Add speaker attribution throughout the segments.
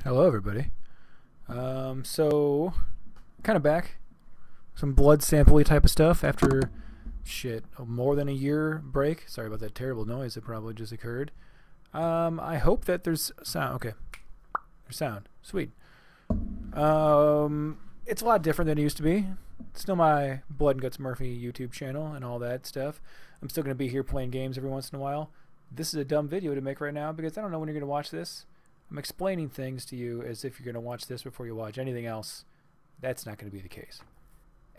Speaker 1: Hello, everybody. So, kind of back. Some blood sample type of stuff after, more than a year break. Sorry about that terrible noise that probably just occurred. I hope that there's sound. Okay. There's sound. Sweet. It's a lot different than it used to be. It's still my BloodNGutsMurfy YouTube channel and all that stuff. I'm still going to be here playing games every once in a while. This is a dumb video to make right now because I don't know when you're going to watch this. I'm explaining things to you as if you're going to watch this before you watch anything else. That's not going to be the case.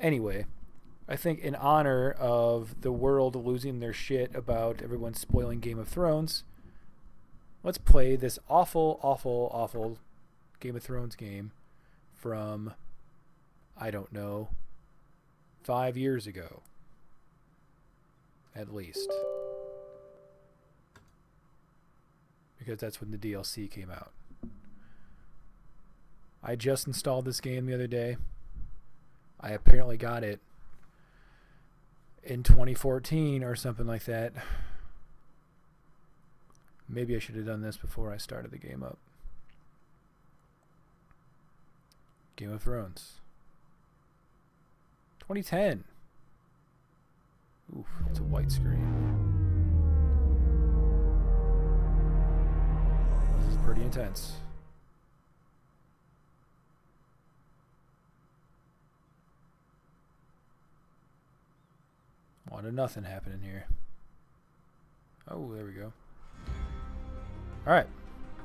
Speaker 1: Anyway, I think in honor of the world losing their shit about everyone spoiling Game of Thrones, let's play this awful Game of Thrones game from, I don't know, 5 years ago. At least. Because that's when the DLC came out. I just installed this game the other day. I apparently got it in 2014 or something like that. Maybe I should have done this before I started the game up. Game of Thrones. 2010. Oof, it's a white screen. This is pretty intense. A lot of nothing happening here. Oh, there we go. Alright.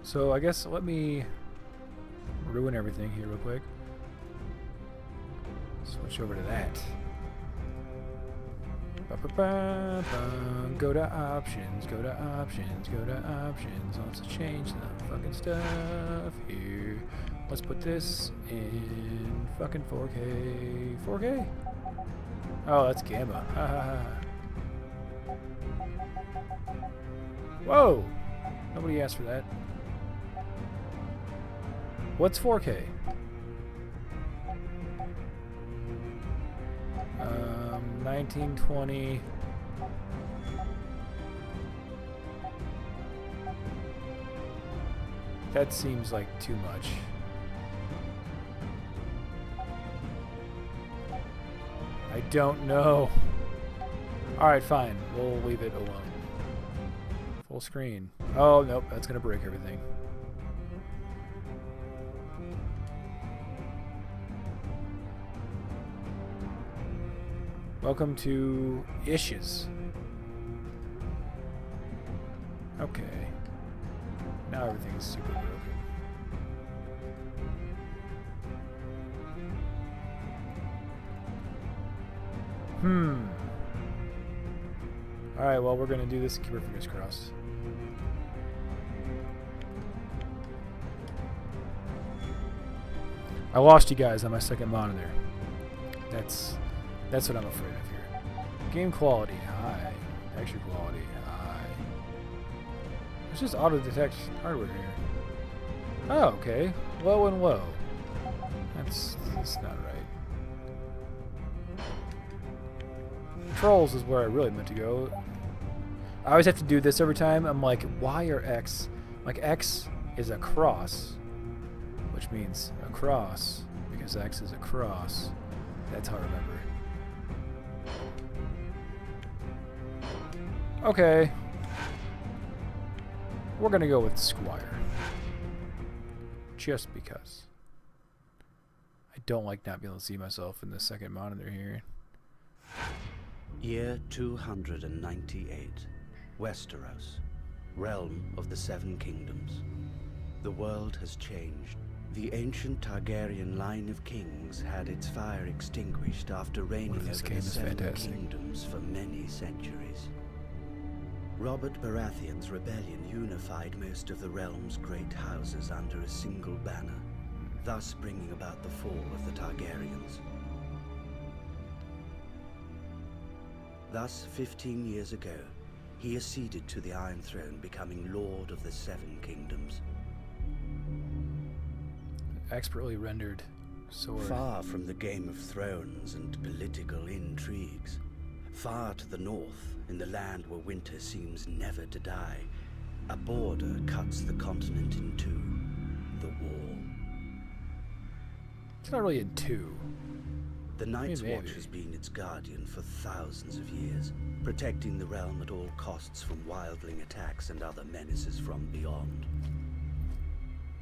Speaker 1: So I guess let me ruin everything here real quick. Switch over to that. Go to options, go to options, go to options. Let's change the fucking stuff here. Let's put this in fucking 4K. 4K? Oh, that's gamma. Ha ha ha. Whoa! Nobody asked for that. What's 4K? 1920. That seems like too much. I don't know. Alright, fine. We'll leave it alone. Full screen. Oh, nope. That's going to break everything. Welcome to Issues. Okay. Now everything's super broken. Alright, well, we're going to do this and keep our fingers crossed. I lost you guys on my second monitor. That's what I'm afraid of here. Game quality, high. Texture quality, high. It's just auto-detect hardware here. Oh, okay. Low and low. That's not right. Controls is where I really meant to go. I always have to do this every time. I'm like, Y or X? Like, X is a cross, which means a cross, because X is a cross. That's how I remember. Okay. We're gonna go with Squire. Just because. I don't like not being able to see myself in the second monitor here.
Speaker 2: Year 298. Westeros. Realm of the Seven Kingdoms. The world has changed. The ancient Targaryen line of kings had its fire extinguished after reigning over the Seven Kingdoms for many centuries. Robert Baratheon's rebellion unified most of the realm's great houses under a single banner, thus bringing about the fall of the Targaryens. Thus, 15 years ago, he acceded to the Iron Throne, becoming Lord of the Seven Kingdoms.
Speaker 1: Expertly rendered sword.
Speaker 2: Far from the Game of Thrones and political intrigues, far to the north, in the land where winter seems never to die, a border cuts the continent in two. the Wall.
Speaker 1: It's not really in 2.
Speaker 2: The Night's
Speaker 1: Maybe.
Speaker 2: Watch has been its guardian for thousands of years, protecting the realm at all costs from wildling attacks and other menaces from beyond.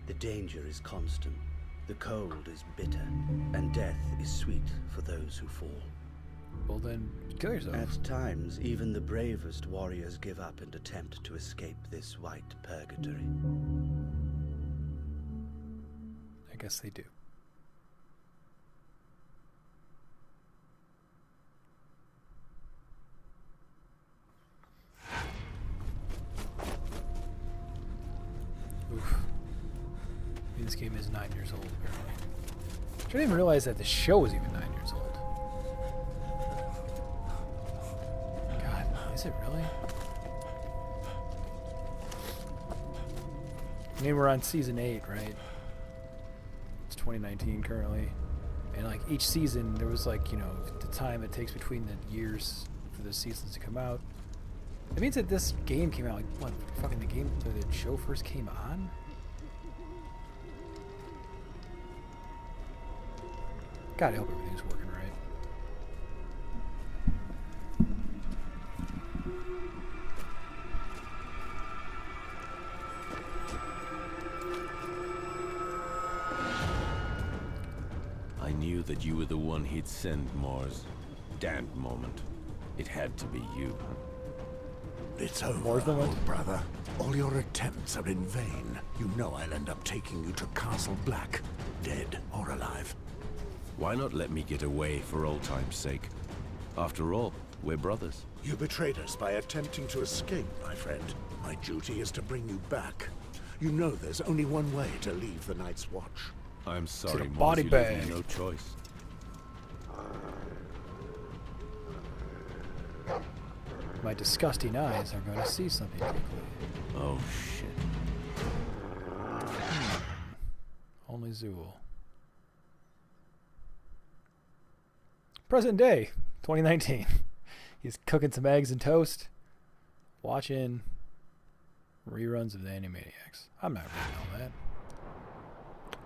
Speaker 2: The danger is constant, the cold is bitter, and death is sweet for those who fall.
Speaker 1: Well then, kill yourself.
Speaker 2: At times, even the bravest warriors give up and attempt to escape this white purgatory.
Speaker 1: I guess they do. Oof. I mean, this game is 9 years old, apparently. I didn't even realize that the show was even 9 years old. God, is it really? I mean, we're on season 8, right? It's 2019 currently. And like each season, there was like, you know, the time it takes between the years for the seasons to come out. It means that this game came out like, what, fucking the show first came on? God, I hope everything's working right.
Speaker 3: I knew that you were the one he'd send, Mars. Damned moment. It had to be you.
Speaker 4: It's over,
Speaker 1: Moore's the one?
Speaker 4: old brother. All your attempts are in vain. You know I'll end up taking you to Castle Black, dead or alive.
Speaker 3: Why not let me get away for old time's sake? After all, we're brothers.
Speaker 4: You betrayed us by attempting to escape, my friend. My duty is to bring you back. You know there's only one way to leave the Night's Watch.
Speaker 3: I'm sorry,
Speaker 1: the
Speaker 3: Mars,
Speaker 1: body
Speaker 3: you leave me
Speaker 1: bag.
Speaker 3: no choice.
Speaker 1: My disgusting eyes are going to see something quickly.
Speaker 3: Oh, shit.
Speaker 1: Only Zool. Present day, 2019. He's cooking some eggs and toast, watching reruns of the Animaniacs. I'm not reading all that.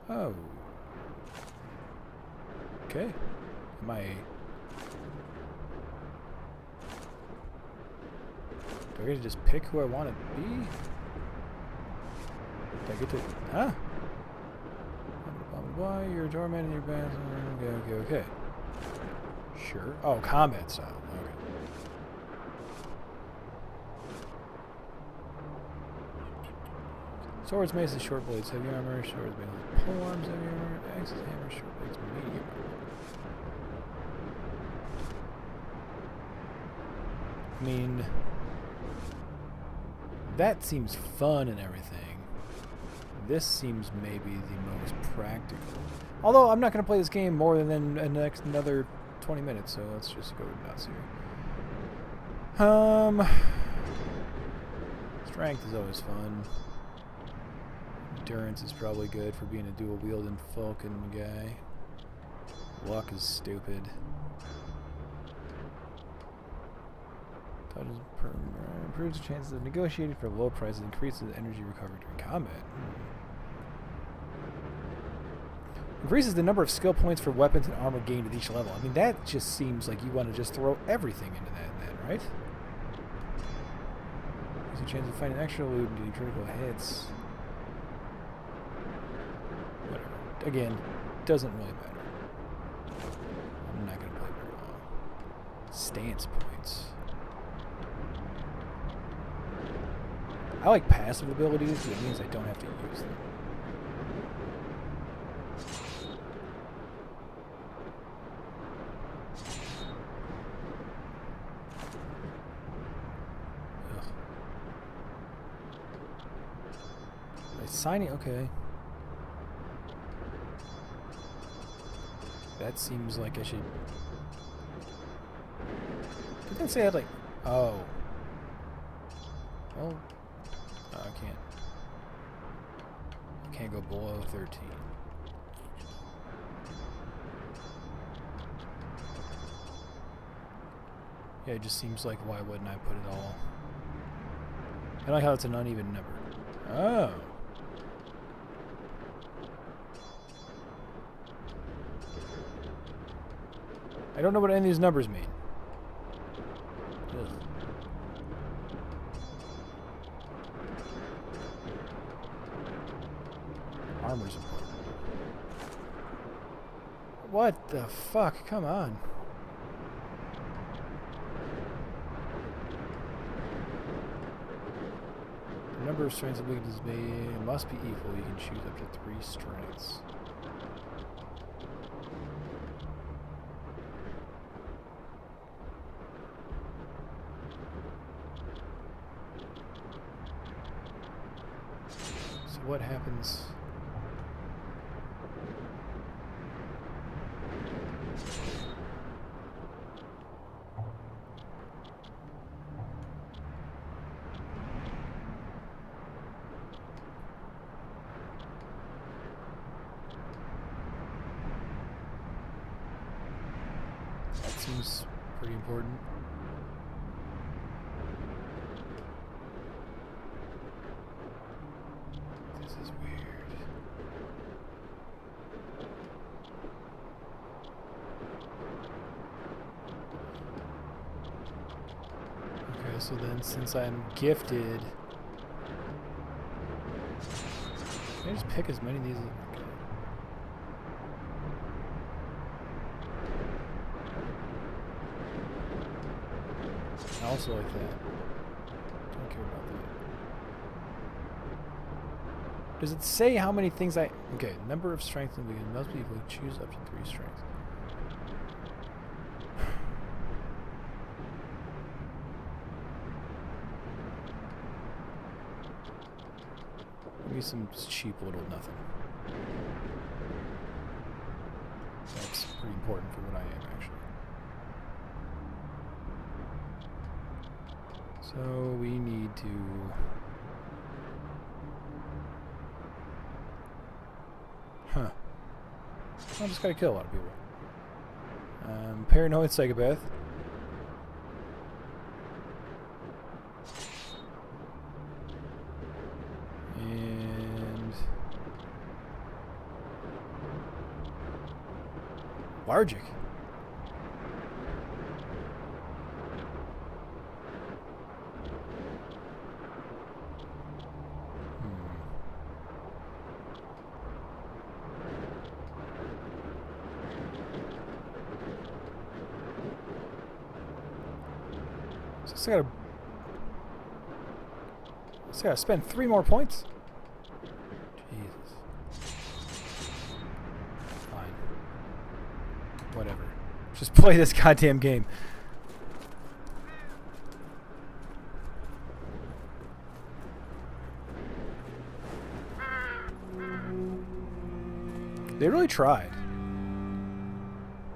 Speaker 1: Oh. Okay. Am I... Do I get to just pick who I want to be? Do I get to... Huh? Why you're tormenting your band? Okay. Sure. Oh, combat style. Okay. Swords, maces, short blades, heavy armor. Swords, maces, pole arms, heavy armor. Axes, hammers, short blades, medium armor. I mean, that seems fun and everything. This seems maybe the most practical. Although I'm not going to play this game more than another 20 minutes, so let's just go nuts here. Strength is always fun. Endurance is probably good for being a dual-wielding falcon guy. Luck is stupid. Improves the chances of negotiating for low prices, increases energy recovery during combat. Increases the number of skill points for weapons and armor gained at each level. I mean, that just seems like you want to just throw everything into that then, right? There's a chance of finding extra loot and getting critical hits. Whatever. Again, doesn't really matter. I'm not going to play very long. Stance points. I like passive abilities because it means I don't have to use them. Signing, okay. That seems like I should... Did that say I had like... Oh. Well... No, I can't. I can't go below 13. Yeah, it just seems like why wouldn't I put it all... I like how it's an uneven number. Oh. I don't know what any of these numbers mean. Ugh. Armor's important. What the fuck? Come on. The number of strengths and weaknesses must be equal. You can choose up to 3 strengths. So what happens? Seems pretty important. This is weird. Okay, so then since I'm gifted, can I just pick as many of these as I can? I also like that. Don't care about that. Does it say how many things I... Okay, number of strength and weakness must be equal. Choose up to 3 strengths. Maybe some cheap little nothing. That's pretty important for what I am, actually. So we need to... Huh. I just gotta kill a lot of people. Paranoid psychopath. And... Largic. So I gotta spend 3 more points? Jesus. Fine. Whatever. Just play this goddamn game. They really tried.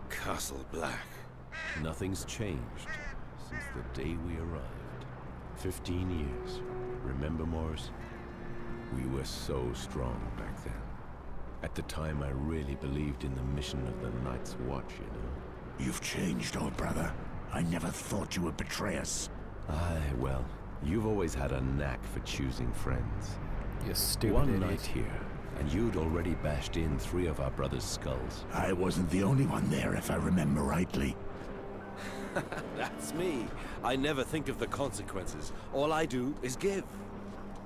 Speaker 3: Castle Black. Nothing's changed since the day we arrived. 15 years. Remember, Morris? We were so strong back then. At the time, I really believed in the mission of the Night's Watch, you know.
Speaker 4: You've changed, old brother. I never thought you would betray us.
Speaker 3: Aye, well, you've always had a knack for choosing friends.
Speaker 1: You stupid
Speaker 3: One
Speaker 1: idiot.
Speaker 3: night here, and you'd already bashed in 3 of our brothers' skulls.
Speaker 4: I wasn't the only one there, if I remember rightly.
Speaker 5: That's me. I never think of the consequences. All I do is give.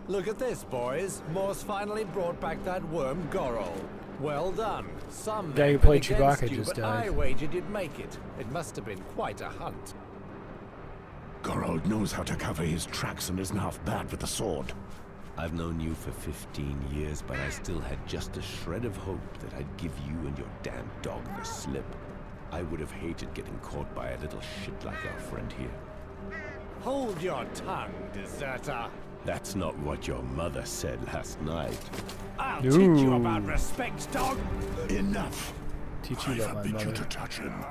Speaker 6: Look at this, boys. Morse finally brought back that worm, Goro. Well done. Some
Speaker 1: Guy who
Speaker 6: men
Speaker 1: played
Speaker 6: bet against
Speaker 1: Chewbacca
Speaker 6: you,
Speaker 1: just
Speaker 6: but
Speaker 1: died.
Speaker 6: I wagered you'd make it. It must have been quite a hunt.
Speaker 4: Gorold knows how to cover his tracks and isn't half bad with the sword.
Speaker 3: I've known you for 15 years, but I still had just a shred of hope that I'd give you and your damn dog the slip. I would have hated getting caught by a little shit like our friend here.
Speaker 6: Hold your tongue, deserter.
Speaker 3: That's not what your mother said last night.
Speaker 6: I'll teach you
Speaker 1: Ooh.
Speaker 6: about respect, dog.
Speaker 4: Enough!
Speaker 1: Teach you
Speaker 4: I
Speaker 1: about my
Speaker 4: forbid you
Speaker 1: mother.
Speaker 4: to touch him.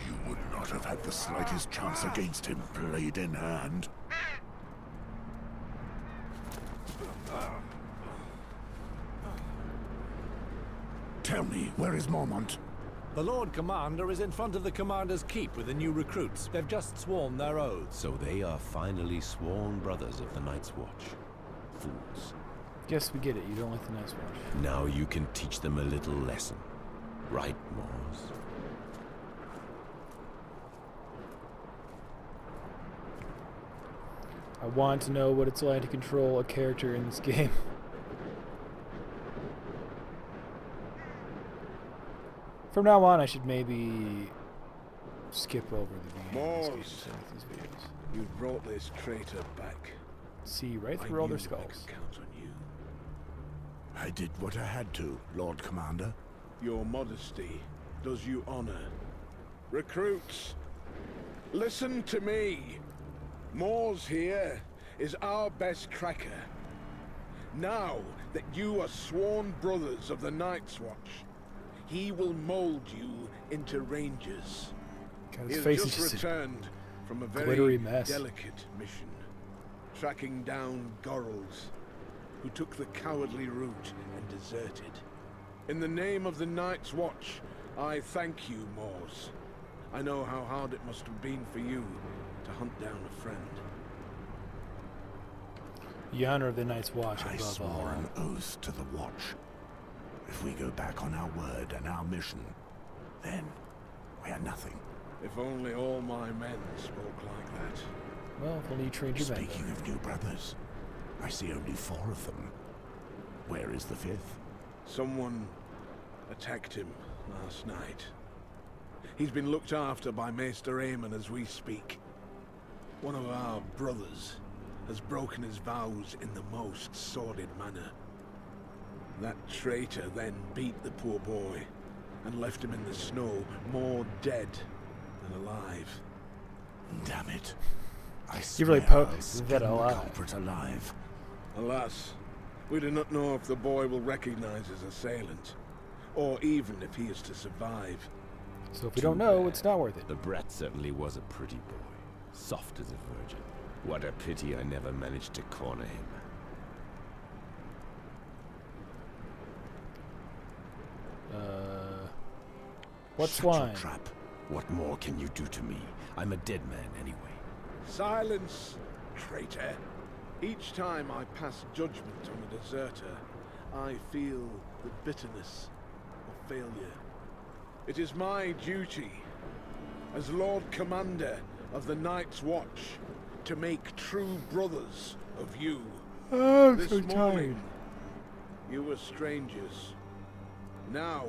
Speaker 4: You would not have had the slightest chance against him, blade in hand. Tell me, where is Mormont?
Speaker 6: The Lord Commander is in front of the Commander's Keep with the new recruits. They've just sworn their oaths.
Speaker 3: So they are finally sworn brothers of the Night's Watch. Fools.
Speaker 1: Yes, we get it. You don't like the Night's Watch.
Speaker 3: Now you can teach them a little lesson. Right, Mors?
Speaker 1: I want to know what it's like to control a character in this game. From now on, I should maybe skip over the beginning of these videos.
Speaker 4: You brought this traitor back.
Speaker 1: See right through all their skulls.
Speaker 4: Count on you. I did what I had to, Lord Commander. Your modesty does you honor. Recruits, listen to me. Mors here is our best cracker. Now that you are sworn brothers of the Night's Watch, he will mold you into rangers.
Speaker 1: God,
Speaker 4: He
Speaker 1: his
Speaker 4: has
Speaker 1: face is
Speaker 4: just
Speaker 1: just
Speaker 4: returned from a
Speaker 1: glittery
Speaker 4: very
Speaker 1: mess.
Speaker 4: delicate mission, tracking down Gorals, who took the cowardly route and deserted. In the name of the Night's Watch, I thank you, Mors. I know how hard it must have been for you to hunt down a friend.
Speaker 1: The honor of the Night's Watch
Speaker 4: I
Speaker 1: above
Speaker 4: swore
Speaker 1: all.
Speaker 4: an oath to the Watch. If we go back on our word and our mission, then we are nothing. If only all my men spoke like that.
Speaker 1: Well, if only you trained your men.
Speaker 4: Speaking of new brothers, I see only 4 of them. Where is the 5th? Someone attacked him last night. He's been looked after by Maester Aemon as we speak. One of our brothers has broken his vows in the most sordid manner. That traitor then beat the poor boy and left him in the snow, more dead than alive. Damn it.
Speaker 1: You really poked that alive.
Speaker 4: Culprit alive. Alas, we do not know if the boy will recognize his assailant, or even if he is to survive.
Speaker 1: So if we don't know, it's not worth it.
Speaker 3: The brat certainly was a pretty boy, soft as a virgin. What a pity I never managed to corner him.
Speaker 1: What
Speaker 4: Such
Speaker 1: swine?
Speaker 4: a trap.
Speaker 3: What more can you do to me? I'm a dead man anyway.
Speaker 4: Silence, traitor. Each time I pass judgment on a deserter, I feel the bitterness of failure. It is my duty, as Lord Commander of the Night's Watch, to make true brothers of you.
Speaker 1: Oh, I'm
Speaker 4: This
Speaker 1: so
Speaker 4: morning,
Speaker 1: tired.
Speaker 4: you were strangers. Now,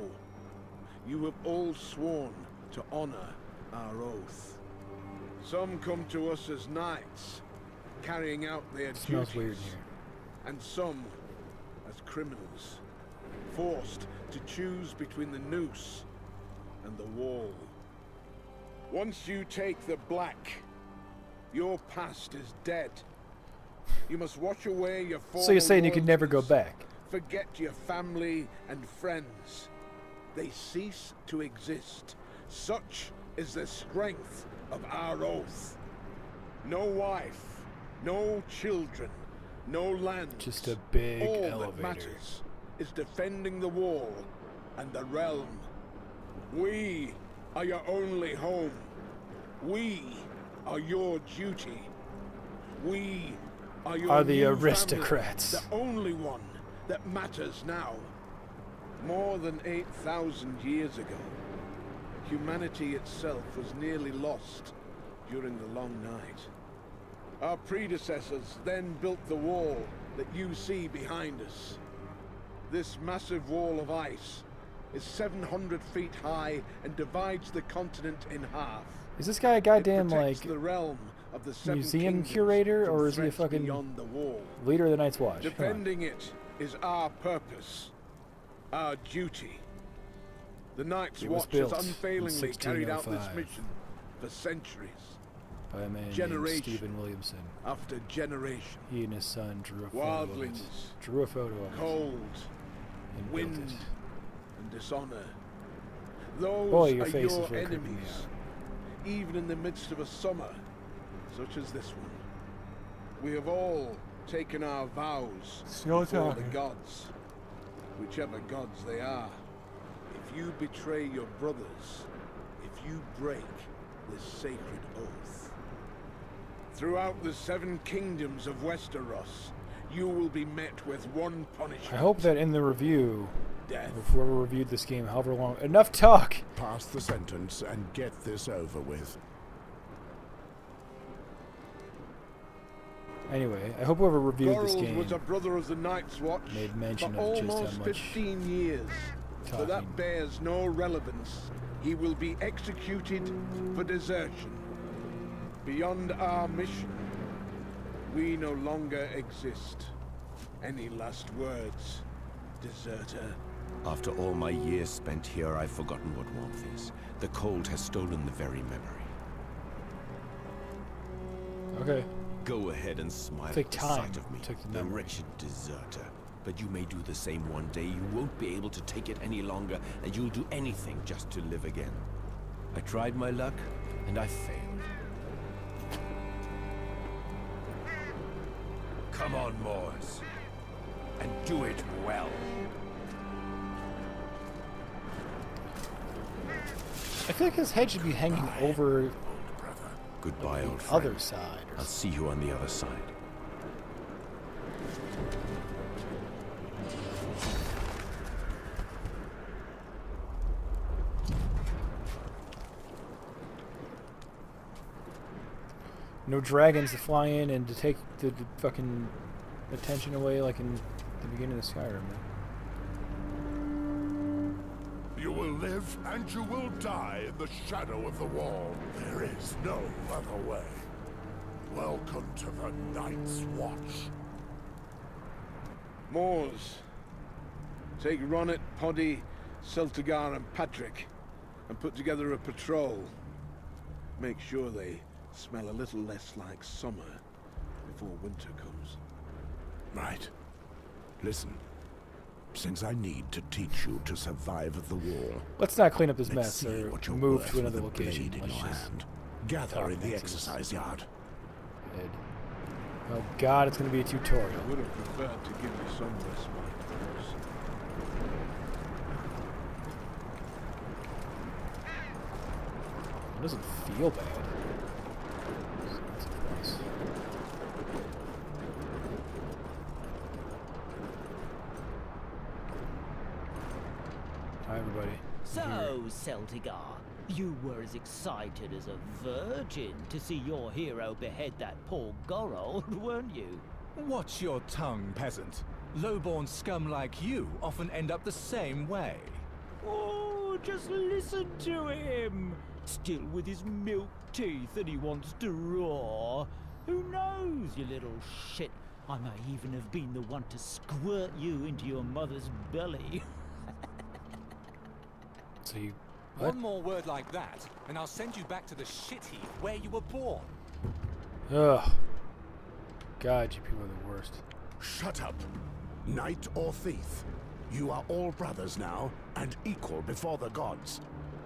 Speaker 4: you have all sworn to honor our oath. Some come to us as knights, carrying out their
Speaker 1: It smells
Speaker 4: duties,
Speaker 1: weird here.
Speaker 4: and some as criminals, forced to choose between the noose and the wall. Once you take the black, your past is dead. You must wash away your former
Speaker 1: So you're saying you could never go
Speaker 4: loyalties,
Speaker 1: back?
Speaker 4: forget your family and friends. They cease to exist. Such is the strength of our oath. No wife, no children, no land.
Speaker 1: Just a big
Speaker 4: All
Speaker 1: elevator.
Speaker 4: that matters is defending the wall and the realm. We are your only home. We are your duty. We are your
Speaker 1: Are the
Speaker 4: new
Speaker 1: aristocrats.
Speaker 4: family, the only one that matters now. More than 8,000 years ago, humanity itself was nearly lost during the long night. Our predecessors then built the wall that you see behind us. This massive wall of ice is 700 feet high and divides the continent in half.
Speaker 1: Is this guy a
Speaker 4: It
Speaker 1: goddamn,
Speaker 4: protects
Speaker 1: like,
Speaker 4: the realm of the Seven
Speaker 1: museum
Speaker 4: Kingdoms
Speaker 1: curator,
Speaker 4: from
Speaker 1: or is he a
Speaker 4: threats
Speaker 1: fucking
Speaker 4: beyond the wall?
Speaker 1: leader of the Night's Watch? Come on.
Speaker 4: Defending it is our purpose, our duty. The Night's
Speaker 1: It was
Speaker 4: Watch has
Speaker 1: built in
Speaker 4: unfailingly carried out this
Speaker 1: 1605.
Speaker 4: mission for centuries,
Speaker 1: By a man named
Speaker 4: Generation.
Speaker 1: Stephen Williamson.
Speaker 4: after generation.
Speaker 1: He and his son drew a photo of it.
Speaker 4: Wildlings,
Speaker 1: Drew a photo of it
Speaker 4: cold,
Speaker 1: and
Speaker 4: wind,
Speaker 1: built it.
Speaker 4: and dishonor. Those
Speaker 1: Boy, your
Speaker 4: are
Speaker 1: face
Speaker 4: your
Speaker 1: is really creeping me
Speaker 4: enemies, even in the midst of a summer such as this one. We have all taken our vows
Speaker 1: Still
Speaker 4: before the
Speaker 1: talking.
Speaker 4: gods, whichever gods they are. If you betray your brothers, if you break this sacred oath, throughout the 7 kingdoms of Westeros, you will be met with one punishment.
Speaker 1: I hope that in the review,
Speaker 4: Death.
Speaker 1: if whoever reviewed this game, however long, enough talk!
Speaker 4: Pass the sentence and get this over with.
Speaker 1: Anyway, I hope whoever reviewed this
Speaker 4: Gorald
Speaker 1: game
Speaker 4: was a brother of the Night's Watch
Speaker 1: made mention
Speaker 4: for
Speaker 1: of just
Speaker 4: almost
Speaker 1: how much
Speaker 4: 15 years. But
Speaker 1: talking.
Speaker 4: that bears no relevance. He will be executed for desertion. Beyond our mission, we no longer exist. Any last words, deserter?
Speaker 3: After all my years spent here, I've forgotten what warmth is. The cold has stolen the very memory.
Speaker 1: Okay.
Speaker 3: Go ahead and smile
Speaker 1: Take
Speaker 3: at the
Speaker 1: time
Speaker 3: sight of me,
Speaker 1: took the
Speaker 3: the
Speaker 1: memory.
Speaker 3: wretched deserter. But you may do the same one day. You won't be able to take it any longer, and you'll do anything just to live again. I tried my luck, and I failed. Come on, Moors, and do it well.
Speaker 1: I feel like his head should be hanging over
Speaker 3: Goodbye, old
Speaker 1: the
Speaker 3: friend.
Speaker 1: other side. Or
Speaker 3: I'll see you on the other side.
Speaker 1: no dragons to fly in and to take the fucking attention away like in the beginning of the Skyrim.
Speaker 7: You will live and you will die in the shadow of the wall. There is no other way. Welcome to the Night's Watch.
Speaker 4: Moors, take Ronnet, Poddy, Celtigar and Patrick and put together a patrol. Make sure they smell a little less like summer before winter comes.
Speaker 7: Right. Listen. Since I need to teach you to survive at the wall,
Speaker 1: Let's not clean up this
Speaker 7: let's
Speaker 1: mess
Speaker 7: see
Speaker 1: or
Speaker 7: what you're
Speaker 1: move
Speaker 7: worth
Speaker 1: to
Speaker 7: with
Speaker 1: another
Speaker 7: a
Speaker 1: location.
Speaker 7: blade in
Speaker 1: Let's
Speaker 7: your
Speaker 1: just
Speaker 7: hand. Gather
Speaker 1: talk
Speaker 7: in the
Speaker 1: nonsense.
Speaker 7: exercise yard.
Speaker 1: head. Oh god, it's going to be a tutorial.
Speaker 4: I would have preferred to give you some respite.
Speaker 1: It doesn't feel bad. That's a place. Hi everybody.
Speaker 8: So, Celtigar, you were as excited as a virgin to see your hero behead that poor Gorold, weren't you?
Speaker 6: Watch your tongue, peasant. Low-born scum like you often end up the same way.
Speaker 8: Oh, just listen to him! Still with his milk teeth and he wants to roar. Who knows, you little shit? I may even have been the one to squirt you into your mother's belly.
Speaker 1: So you... What?
Speaker 9: One more word like that, and I'll send you back to the shit heap where you were born.
Speaker 1: Ugh. God, you people are the worst.
Speaker 7: Shut up. Knight or thief. You are all brothers now, and equal before the gods.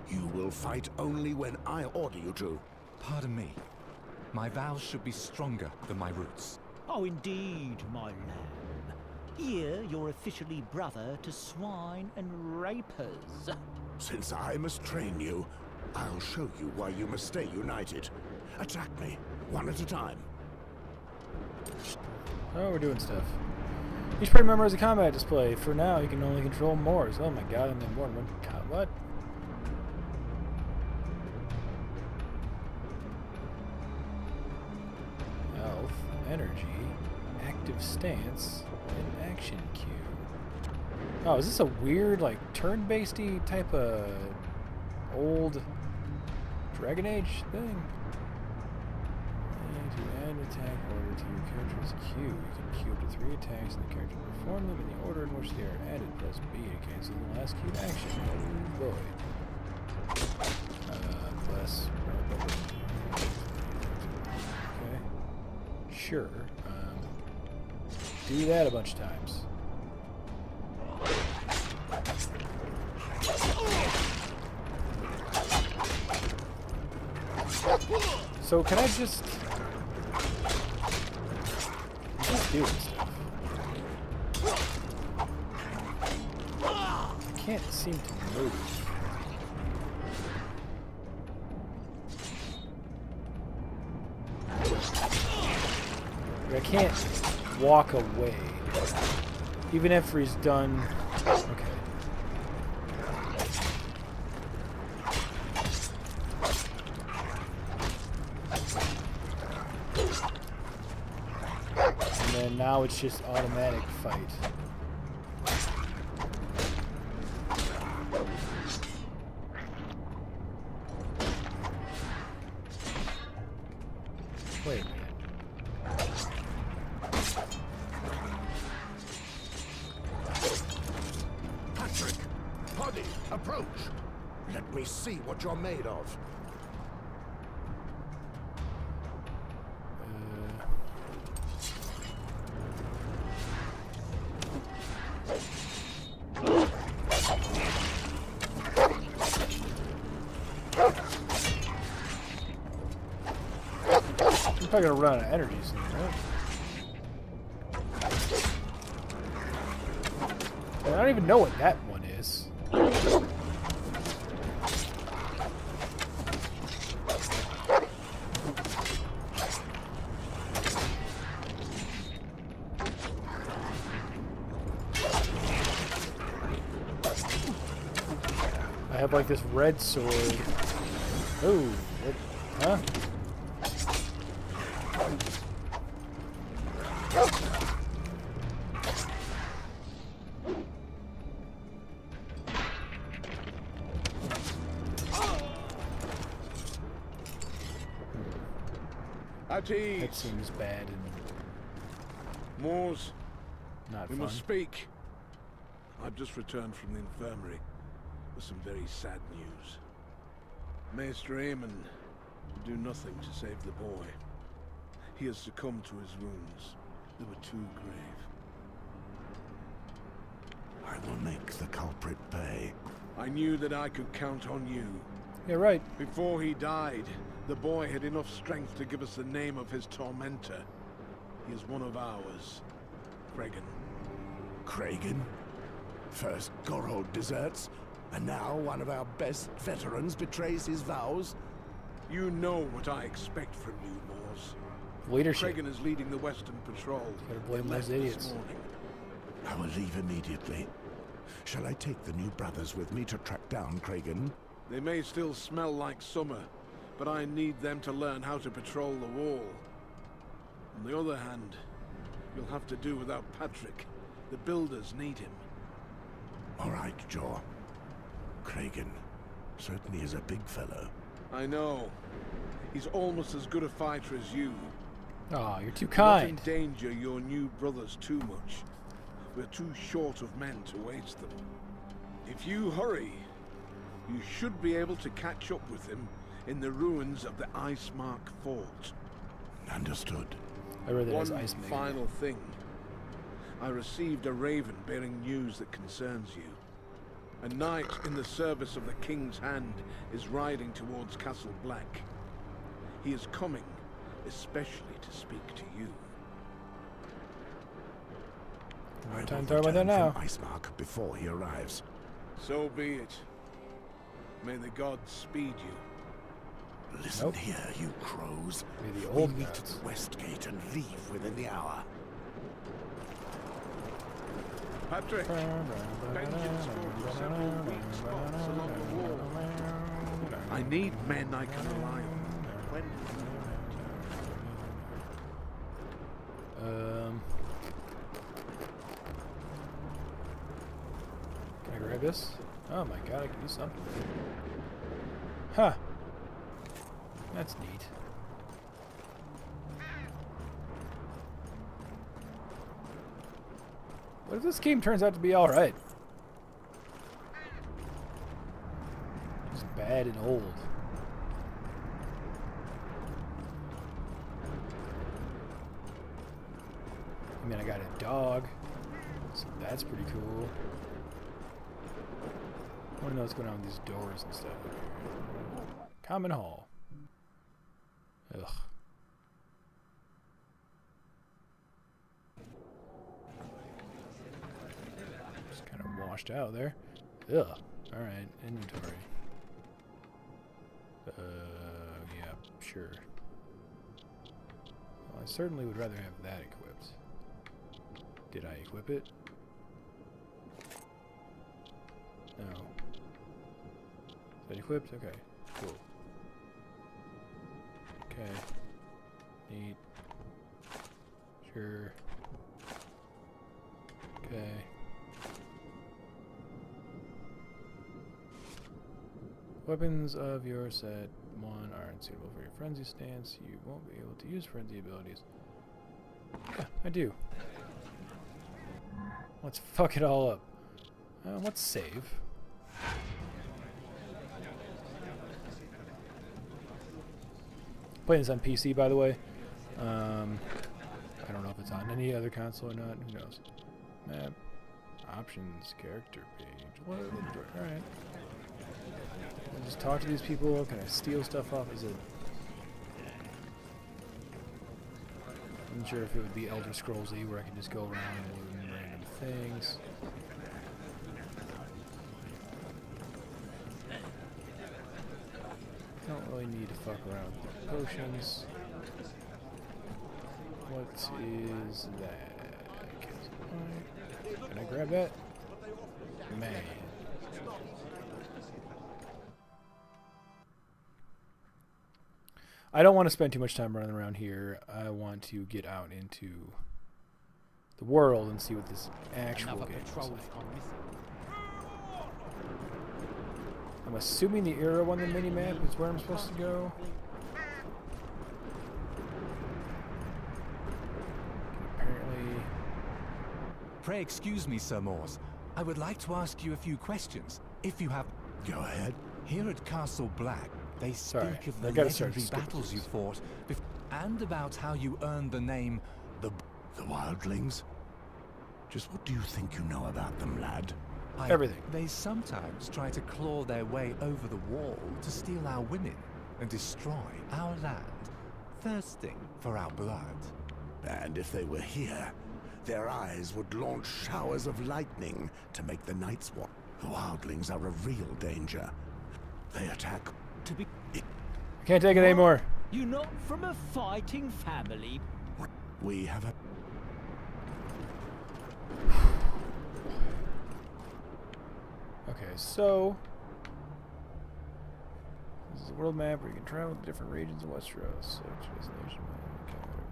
Speaker 7: You will fight only when I order you to.
Speaker 9: Pardon me. My vows should be stronger than my roots.
Speaker 8: Oh, indeed, my lamb. Here, you're officially brother to swine and rapers.
Speaker 7: Since I must train you, I'll show you why you must stay united. Attack me, one at a time.
Speaker 1: Oh, we're doing stuff. Each party member has a combat display. For now, you can only control Moors. Oh my god, and then more than one. God, what? Health, energy, active stance, and action cue. Oh, is this a weird, like, turn-basedy type of old Dragon Age thing? To add an attack order to your character's queue. You can queue up to 3 attacks and the character will perform them in the order in which they are added. Press B to cancel the last queued action. Oh boy. Plus... Okay. Sure. Do that a bunch of times. So can I just doing stuff? I can't seem to move. I can't walk away. Even after he's done. Okay. now it's just automatic fight. Wait a minute.
Speaker 7: Patrick! Poddy, approach! Let me see what you're made of.
Speaker 1: I'm probably gonna run out of energy soon, right? I don't even know what that one is. I have like this red sword. Oh, what? Huh? That seems bad and
Speaker 4: Moors,
Speaker 1: not
Speaker 4: we
Speaker 1: fun.
Speaker 4: must speak. I've just returned from the infirmary with some very sad news. Maester Aemon could do nothing to save the boy. He has succumbed to his wounds. They were too grave.
Speaker 7: I will make the culprit pay.
Speaker 4: I knew that I could count on you.
Speaker 1: Yeah, right.
Speaker 4: Before he died, the boy had enough strength to give us the name of his tormentor. He is one of ours, Cregan.
Speaker 7: Cregan? First Gorold deserts, and now one of our best veterans betrays his vows?
Speaker 4: You know what I expect from you, Moors.
Speaker 1: Leadership.
Speaker 4: Cregan is leading the Western Patrol.
Speaker 1: Gotta blame
Speaker 4: He
Speaker 1: those
Speaker 4: left
Speaker 1: idiots.
Speaker 4: this morning.
Speaker 7: I will leave immediately. Shall I take the new brothers with me to track down Cregan?
Speaker 4: They may still smell like summer, but I need them to learn how to patrol the wall. On the other hand, you'll have to do without Patrick. The builders need him.
Speaker 7: All right, Jaw. Cregan certainly is a big fellow.
Speaker 4: I know. He's almost as good a fighter as you.
Speaker 1: Oh, you're too
Speaker 4: Do not
Speaker 1: kind.
Speaker 4: endanger your new brothers too much. We're too short of men to waste them. If you hurry, you should be able to catch up with him in the ruins of the Icemark Fort.
Speaker 7: Understood.
Speaker 1: I read that as
Speaker 4: One
Speaker 1: Ice Maiden.
Speaker 4: final thing. I received a raven bearing news that concerns you. A knight in the service of the King's Hand is riding towards Castle Black. He is coming, especially to speak to you.
Speaker 7: I
Speaker 1: Time
Speaker 7: will
Speaker 1: to talk about that
Speaker 7: return
Speaker 1: now.
Speaker 7: from Icemark before he arrives.
Speaker 4: So be it. May the gods speed you.
Speaker 7: Listen
Speaker 1: Nope.
Speaker 7: here, you crows.
Speaker 1: May the
Speaker 7: We
Speaker 1: old
Speaker 7: meet at
Speaker 1: gods.
Speaker 7: the West Gate and leave within the hour.
Speaker 4: Patrick, vengeance for several weak spots along the wall. I need men I can rely on. When
Speaker 1: Can I grab this? Oh my god, I can do something. Huh. That's neat. What if this game turns out to be alright? Just bad and old. I mean, I got a dog, so that's pretty cool. I want to know what's going on with these doors and stuff. Common hall. Ugh. Just kind of washed out there. Ugh. Alright, inventory. Yeah, sure. Well, I certainly would rather have that equipped. Did I equip it? No. Is that equipped? Okay, cool. Okay. Neat. Sure. Weapons of your set 1 aren't suitable for your frenzy stance. You won't be able to use frenzy abilities. Yeah, I do. Let's fuck it all up. Let's save. Playing this on PC, by the way. I don't know if it's on any other console or not. Who knows? Map. Options. Character page. What? Alright. Can I just talk to these people? Can I steal stuff off? Is it... I'm not sure if it would be Elder Scrolls-y where I can just go around and loot random things. Don't really need to fuck around with the potions. What is that? Can I grab that? Man. I don't want to spend too much time running around here. I want to get out into the world and see what this actual game is like. I'm assuming the arrow on the mini-map is where I'm supposed to go. Apparently...
Speaker 9: Pray excuse me, Sir Mors. I would like to ask you a few questions, if you have...
Speaker 7: Go ahead.
Speaker 9: Here at Castle Black, they speak of the
Speaker 1: gotta start
Speaker 9: legendary
Speaker 1: skipping
Speaker 9: battles you
Speaker 1: this.
Speaker 9: fought, and about how you earned the name
Speaker 7: The wildlings? Just what do you think you know about them, lad?
Speaker 1: Everything.
Speaker 9: They sometimes try to claw their way over the wall to steal our women and destroy our land, thirsting for our blood.
Speaker 7: And if they were here, their eyes would launch showers of lightning to make the Night's Watch. The wildlings are a real danger. They attack.
Speaker 8: To be...
Speaker 1: I can't take it anymore.
Speaker 8: You're not from a fighting family.
Speaker 7: We have a...
Speaker 1: Okay, so... This is a world map where you can travel to different regions of Westeros, such as nation. Okay, whatever.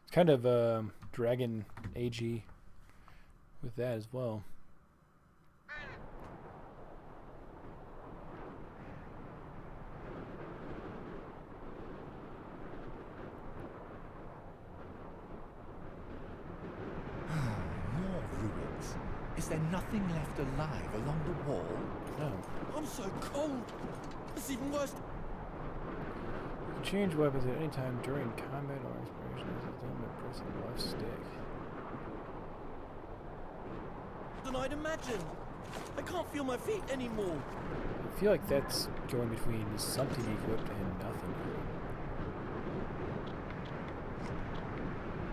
Speaker 1: It's kind of Dragon Age-y with that as well.
Speaker 9: More ruins. Is there nothing left alive along the wall?
Speaker 1: No.
Speaker 5: I'm so cold. It's even worse.
Speaker 1: You can change weapons at any time during combat or inspiration as it's done by pressing the left stick.
Speaker 5: Than I'd imagine. I can't feel my feet anymore.
Speaker 1: I feel like that's going between something equipped and nothing equipped.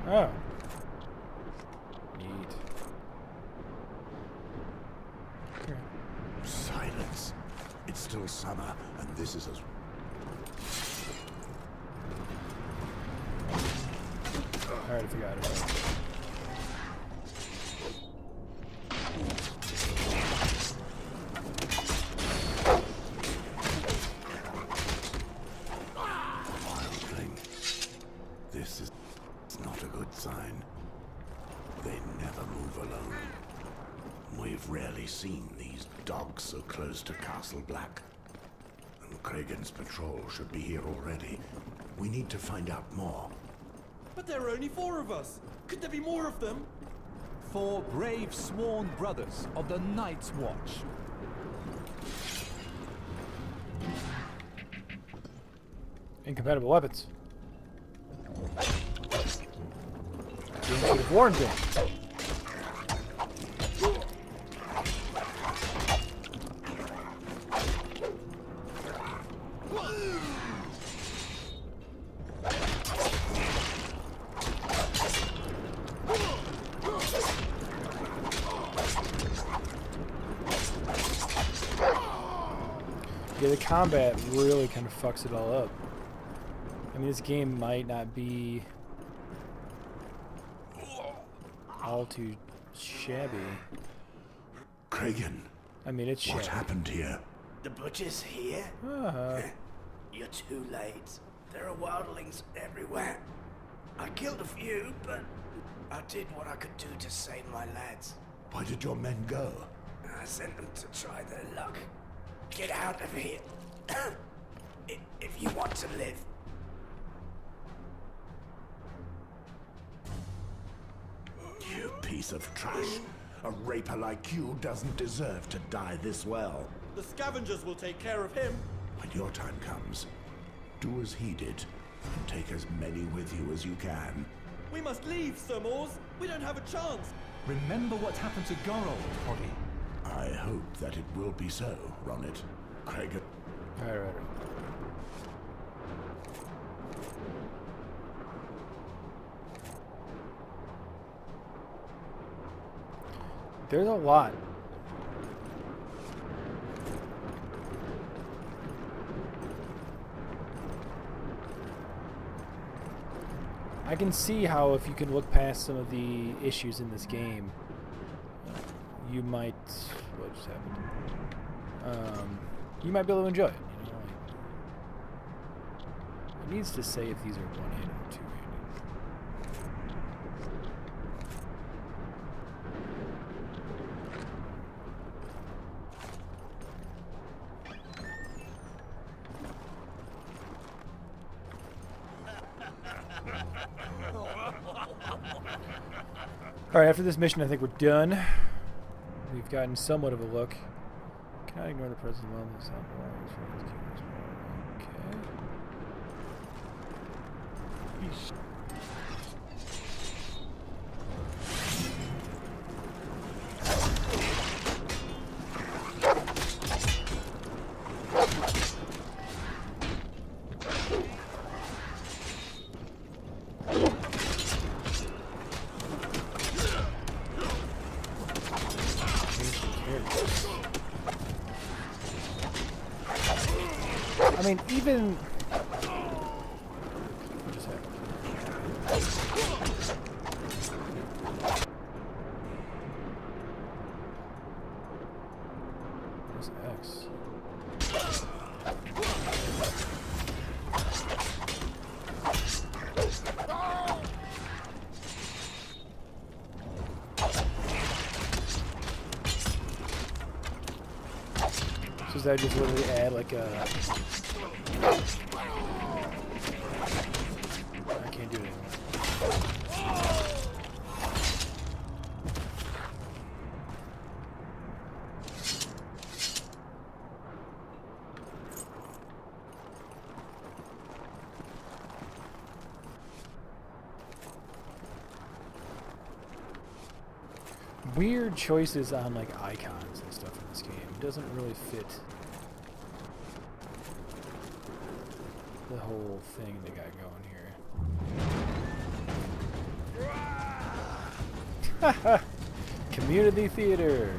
Speaker 1: Oh. Neat. Okay.
Speaker 7: Silence. It's still summer, and this is as...
Speaker 1: I already forgot about it.
Speaker 7: Wildling. This is not a good sign. They never move alone. We've rarely seen these dogs so close to Castle Black. And Kragan's patrol should be here already. We need to find out more.
Speaker 5: But there are only 4 of us. Could there be more of them?
Speaker 6: 4 brave sworn brothers of the Night's Watch.
Speaker 1: Incompatible weapons. You should have warned me. Yeah, the combat really kind of fucks it all up. I mean, this game might not be all too shabby.
Speaker 7: Kragan,
Speaker 1: I mean, it's
Speaker 7: what
Speaker 1: shabby.
Speaker 7: happened here?
Speaker 2: The butcher's here? You're too late. There are wildlings everywhere. I killed a few, but I did what I could do to save my lads.
Speaker 7: Why did your men go?
Speaker 2: I sent them to try their luck. Get out of here. If you want to live.
Speaker 7: You piece of trash. A raper like you doesn't deserve to die this well.
Speaker 5: The scavengers will take care of him.
Speaker 7: When your time comes, do as he did, and take as many with you as you can.
Speaker 5: We must leave, Sir Mors. We don't have a chance.
Speaker 9: Remember what happened to Gorol, Poddy.
Speaker 7: I hope that it will be so, Ronnet. Craig.
Speaker 1: Alright. There's a lot. I can see how if you can look past some of the issues in this game, you might... What just happened? You might be able to enjoy it. You know, like, it needs to say if these are one-handed or two-handed. Alright, after this mission I think we're done. We've gotten somewhat of a look. Cannot ignore the presence of the sound. Okay. I mean, even... What just happened? Where's X? So does that just literally add like a... I can't do it anymore. Weird choices on like icons and stuff in this game. It doesn't really fit the whole thing they got going here. Community theater.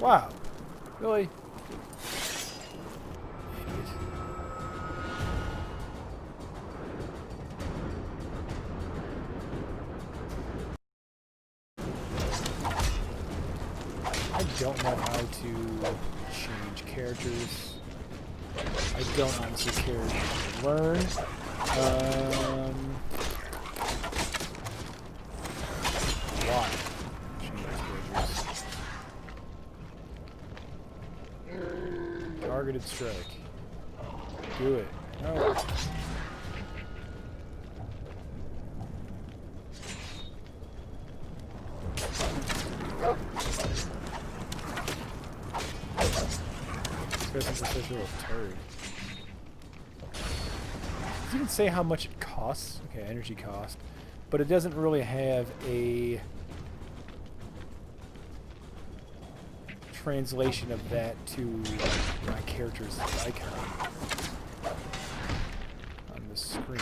Speaker 1: Wow. Really? Idiot. I don't know how to change characters. I don't honestly care to learn. Why? Change characters. Targeted strike. Do it. No. This guy's such a little turd. Does it even say how much it costs? Okay, energy cost. But it doesn't really have a translation of that to my character's icon on the screen.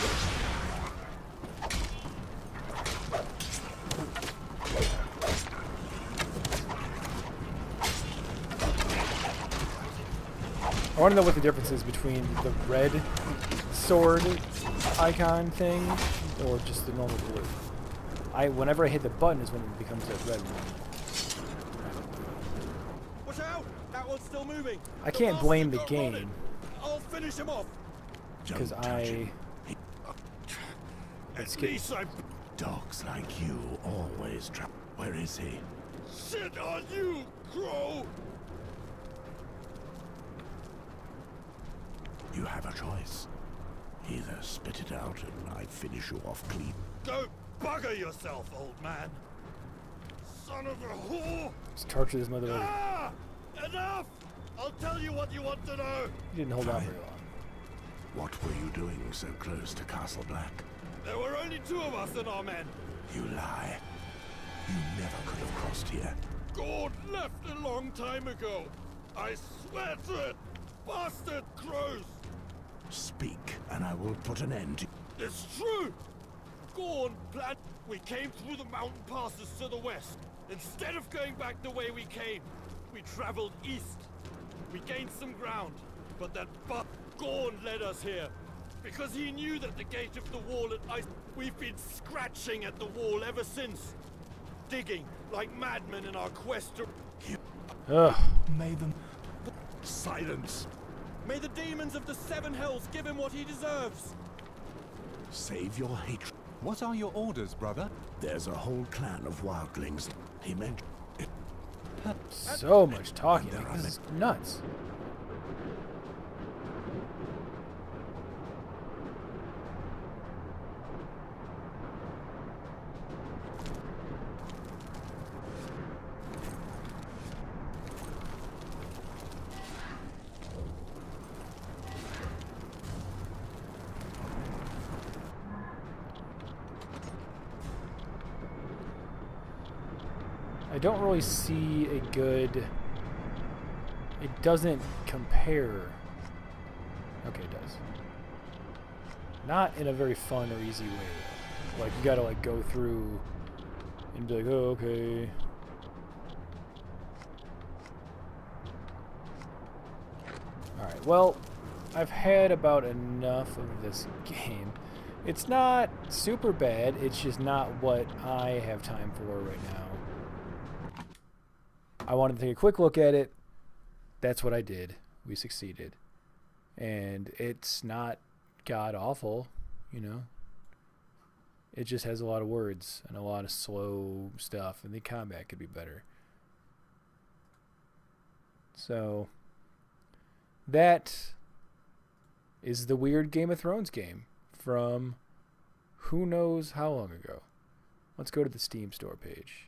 Speaker 1: I want to know what the difference is between the red sword icon thing or just the normal blue. Whenever I hit the button is when it becomes a red one.
Speaker 5: Watch out! That one's still moving.
Speaker 1: I can't blame the
Speaker 5: bastard got rotted.
Speaker 1: game
Speaker 5: I'll finish him off.
Speaker 1: because
Speaker 7: Don't touch him.
Speaker 1: Let's
Speaker 4: At
Speaker 1: get
Speaker 4: least I
Speaker 7: Dogs like you always trap. Where is he?
Speaker 4: shit on you, Crow!
Speaker 7: You have a choice. Either spit it out and I finish you off clean.
Speaker 4: Go bugger yourself, old man! Son of a whore!
Speaker 1: let's torture this motherfucker.
Speaker 4: Ah! Enough! I'll tell you what you want to know!
Speaker 1: He didn't hold on very long.
Speaker 7: What were you doing so close to Castle Black?
Speaker 4: There were only 2 of us and our men.
Speaker 7: You lie. You never could have crossed here.
Speaker 4: Gord left a long time ago. I swear to it! Bastard crows!
Speaker 7: Speak, and I will put an end to...
Speaker 4: It's true! Gorn planned... We came through the mountain passes to the west. Instead of going back the way we came, we traveled east. We gained some ground, but that Gorn led us here. Because he knew that the gate of the wall at ice... We've been scratching at the wall ever since. Digging, like madmen in our quest to...
Speaker 1: Ugh.
Speaker 7: May them... Silence!
Speaker 5: May the demons of the 7 hells give him what he deserves.
Speaker 7: Save your hatred.
Speaker 9: What are your orders, brother?
Speaker 7: There's a whole clan of wildlings. He meant... It.
Speaker 1: So much talking. Like, this is nuts. I don't really see a good... It doesn't compare. Okay, it does. Not in a very fun or easy way, though. Like, you gotta, like, go through and be like, oh, okay. Alright, well, I've had about enough of this game. It's not super bad, it's just not what I have time for right now. I wanted to take a quick look at it. That's what I did. We succeeded. And it's not god-awful, you know. It just has a lot of words and a lot of slow stuff, and the combat could be better. So, that is the weird Game of Thrones game from who knows how long ago. Let's go to the Steam store page.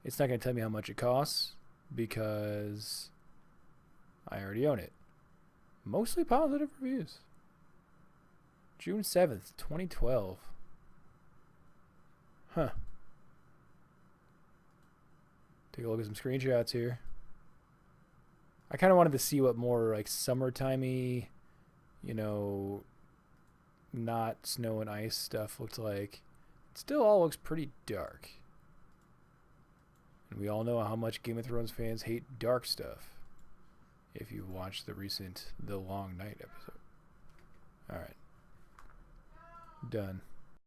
Speaker 1: It's not going to tell me how much it costs, because I already own it. Mostly positive reviews. June 7th, 2012. Huh. Take a look at some screenshots here. I kind of wanted to see what more like summertimey, you know, not snow and ice stuff looked like. It still all looks pretty dark. And we all know how much Game of Thrones fans hate dark stuff. If you watched the recent The Long Night episode. Alright. Done.